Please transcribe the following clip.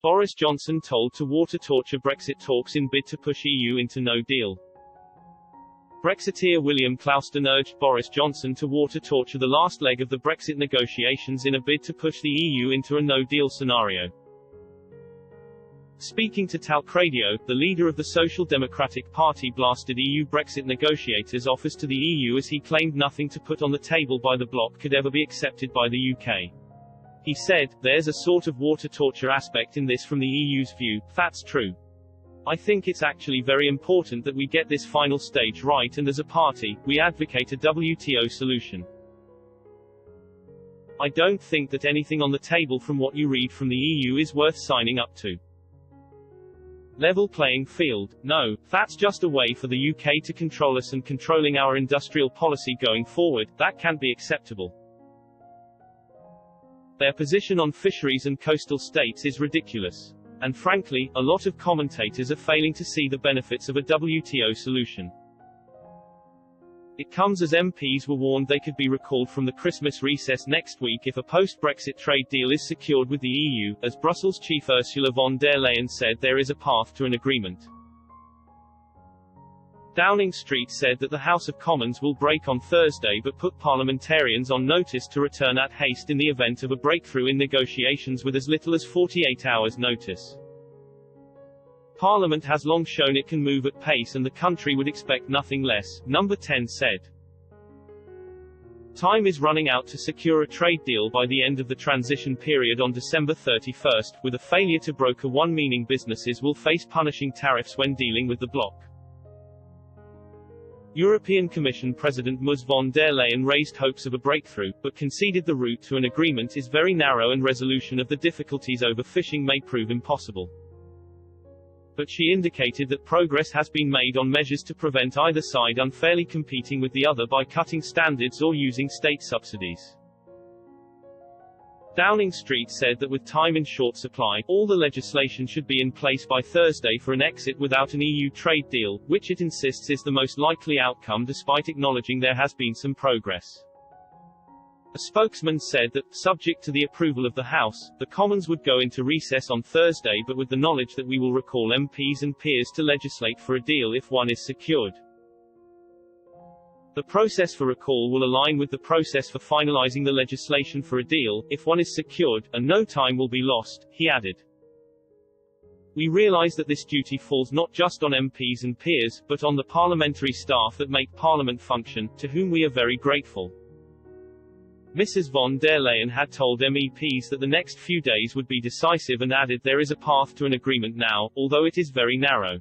Boris Johnson told to torture Brexit talks in bid to push EU into no deal. Brexiteer William Clouston urged Boris Johnson to torture the last leg of the Brexit negotiations in a bid to push the EU into a no-deal scenario. Speaking to Talk Radio, the leader of the Social Democratic Party blasted EU Brexit negotiators' offers to the EU as he claimed nothing to put on the table by the bloc could ever be accepted by the UK. He said, "There's a sort of water torture aspect in this from the EU's view, that's true. I think it's actually very important that we get this final stage right, and as a party, we advocate a WTO solution. I don't think that anything on the table from what you read from the EU is worth signing up to. Level playing field, no, that's just a way for the UK to control us, and controlling our industrial policy going forward, that can't be acceptable. Their position on fisheries and coastal states is ridiculous. And frankly, a lot of commentators are failing to see the benefits of a WTO solution. It comes as MPs were warned they could be recalled from the Christmas recess next week if a post-Brexit trade deal is secured with the EU, as Brussels chief Ursula von der Leyen said there is a path to an agreement. Downing Street said that the House of Commons will break on Thursday but put parliamentarians on notice to return at haste in the event of a breakthrough in negotiations with as little as 48 hours' notice. Parliament has long shown it can move at pace, and the country would expect nothing less, Number 10 said. Time is running out to secure a trade deal by the end of the transition period on December 31st, with a failure to broker one meaning businesses will face punishing tariffs when dealing with the bloc. European Commission President Ms von der Leyen raised hopes of a breakthrough, but conceded the route to an agreement is very narrow and resolution of the difficulties over fishing may prove impossible. But she indicated that progress has been made on measures to prevent either side unfairly competing with the other by cutting standards or using state subsidies. Downing Street said that with time in short supply, all the legislation should be in place by Thursday for an exit without an EU trade deal, which it insists is the most likely outcome despite acknowledging there has been some progress. A spokesman said that, subject to the approval of the House, the Commons would go into recess on Thursday, but with the knowledge that we will recall MPs and peers to legislate for a deal if one is secured. The process for recall will align with the process for finalizing the legislation for a deal, if one is secured, and no time will be lost, he added. We realize that this duty falls not just on MPs and peers, but on the parliamentary staff that make Parliament function, to whom we are very grateful. Mrs von der Leyen had told MEPs that the next few days would be decisive and added there is a path to an agreement now, although it is very narrow.